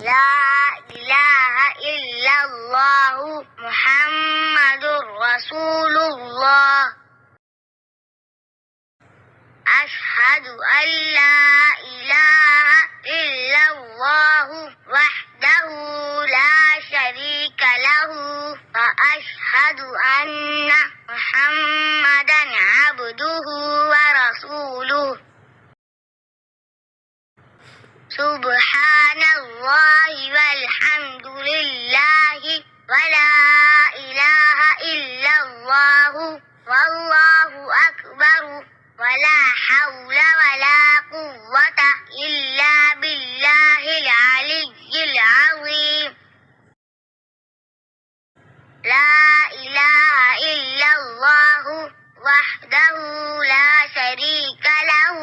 لا إله إلا الله محمد رسول الله. أشهد أن لا إله إلا الله وحده لا شريك له وأشهد أن محمدا عبده ورسوله. سبحان الله والحمد لله ولا إله إلا الله والله أكبر ولا حول ولا قوة إلا بالله العلي العظيم. لا إله إلا الله وحده لا شريك له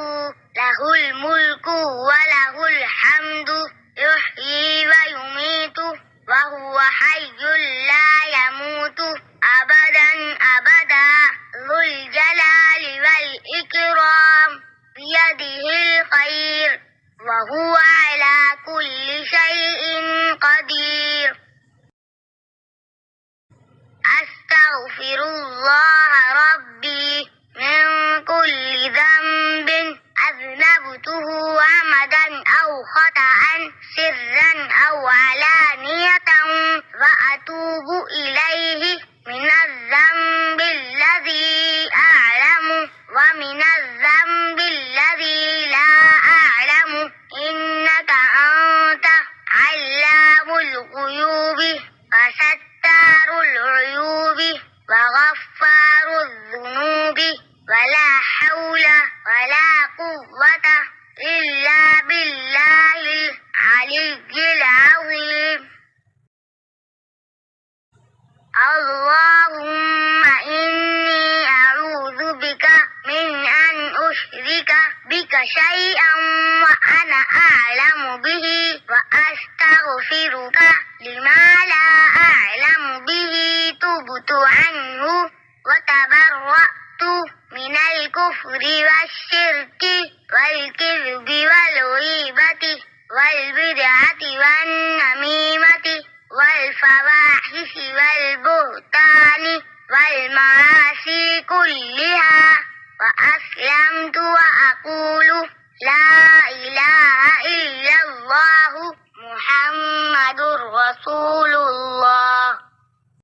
له الملك وله الحمد يحيي ويميت وهو حي لا يموت أبدا أبدا ذو الجلال والإكرام بيده الخير وهو على كل شيء قدير. أستغفر الله ربي من كل ذنب أذنبته عمدا أو خطأ سرا أو علانية وأتوب إليه من الذنب الذي أعلم ومن الذنب الذي لا أعلم إنك أنت علام الغيوب وستار العيوب وغفار الذنوب ولا حول ولا قوة إلا بالله العلي العظيم. اللهم إني أعوذ بك من أن أشرك بك شيئا وأنا أعلم به وأستغفرك لما لا أعلم به تبت عنه وتبرأت من الكفر والشرك والكذب والغيبة والبدعة والنميمة والفواحش والبهتان والمعاصي كلها وأسلمت وأقول لا إله إلا الله محمد رسول الله.